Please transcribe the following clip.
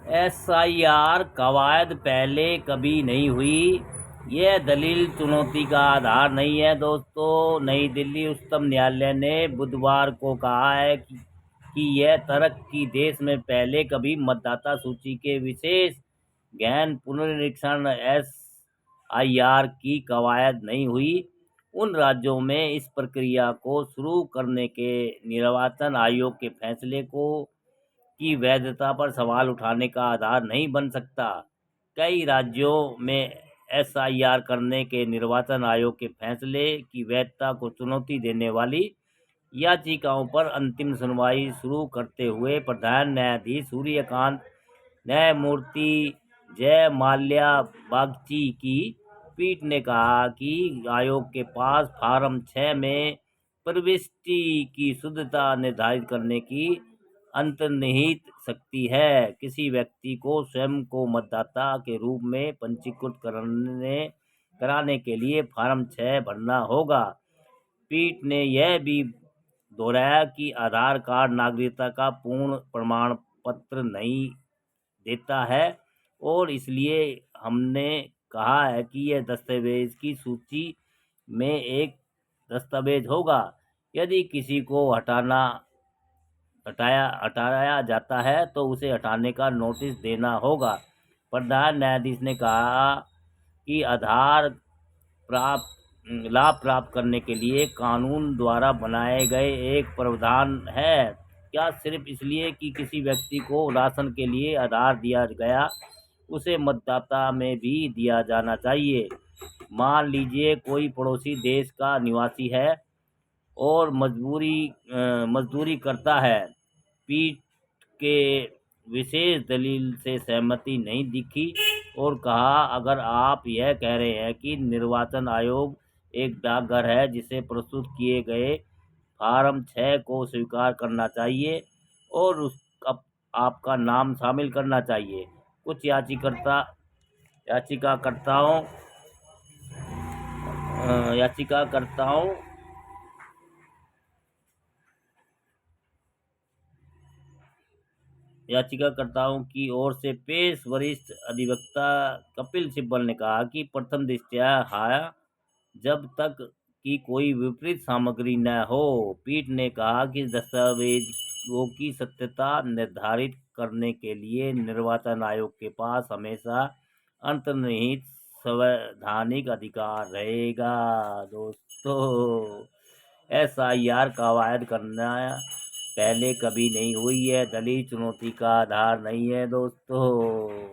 SIR कवायद पहले कभी नहीं हुई। यह दलील चुनौती का आधार नहीं है दोस्तों। नई दिल्ली उच्चतम न्यायालय ने बुधवार को कहा है कि यह तर्क कि देश में पहले कभी मतदाता सूची के विशेष गहन पुनरीक्षण एसआईआर की कवायद नहीं हुई, उन राज्यों में इस प्रक्रिया को शुरू करने के निर्वाचन आयोग के फैसले की वैधता पर सवाल उठाने का आधार नहीं बन सकता। कई राज्यों में एसआईआर करने के निर्वाचन आयोग के फैसले की वैधता को चुनौती देने वाली याचिकाओं पर अंतिम सुनवाई शुरू करते हुए प्रधान न्यायाधीश सूर्यकांत, न्यायमूर्ति जय माल्या बागची की पीठ ने कहा कि आयोग के पास फॉर्म 6 में प्रविष्टि की शुद्धता निर्धारित करने की अंतर्निहित शक्ति है। किसी व्यक्ति को स्वयं को मतदाता के रूप में पंजीकृत कराने के लिए फॉर्म 6 भरना होगा। पीठ ने यह भी दोहराया कि आधार कार्ड नागरिकता का पूर्ण प्रमाण पत्र नहीं देता है और इसलिए हमने कहा है कि यह दस्तावेज की सूची में एक दस्तावेज होगा। यदि किसी को हटाया जाता है तो उसे हटाने का नोटिस देना होगा। प्रधान न्यायाधीश ने कहा कि आधार लाभ प्राप्त करने के लिए कानून द्वारा बनाए गए एक प्रावधान है। क्या सिर्फ इसलिए कि किसी व्यक्ति को राशन के लिए आधार दिया गया, उसे मतदाता में भी दिया जाना चाहिए। मान लीजिए कोई पड़ोसी देश का निवासी है और मजदूरी करता है। पीठ के विशेष दलील से सहमति नहीं दिखी और कहा, अगर आप यह कह रहे हैं कि निर्वाचन आयोग एक डाकघर है जिसे प्रस्तुत किए गए फॉर्म 6 को स्वीकार करना चाहिए और आपका नाम शामिल करना चाहिए। कुछ याचिकाकर्ताओं याचिकाकर्ताओं याचिकाकर्ताओं की ओर से पेश वरिष्ठ अधिवक्ता कपिल सिब्बल ने कहा कि प्रथम दृष्टया जब तक कि कोई विपरीत सामग्री न हो। पीठ ने कहा कि दस्तावेजों की सत्यता निर्धारित करने के लिए निर्वाचन आयोग के पास हमेशा अंतर्निहित संवैधानिक अधिकार रहेगा। दोस्तों, एसआईआर कवायद करना पहले कभी नहीं हुई है, दलील चुनौती का आधार नहीं है दोस्तों।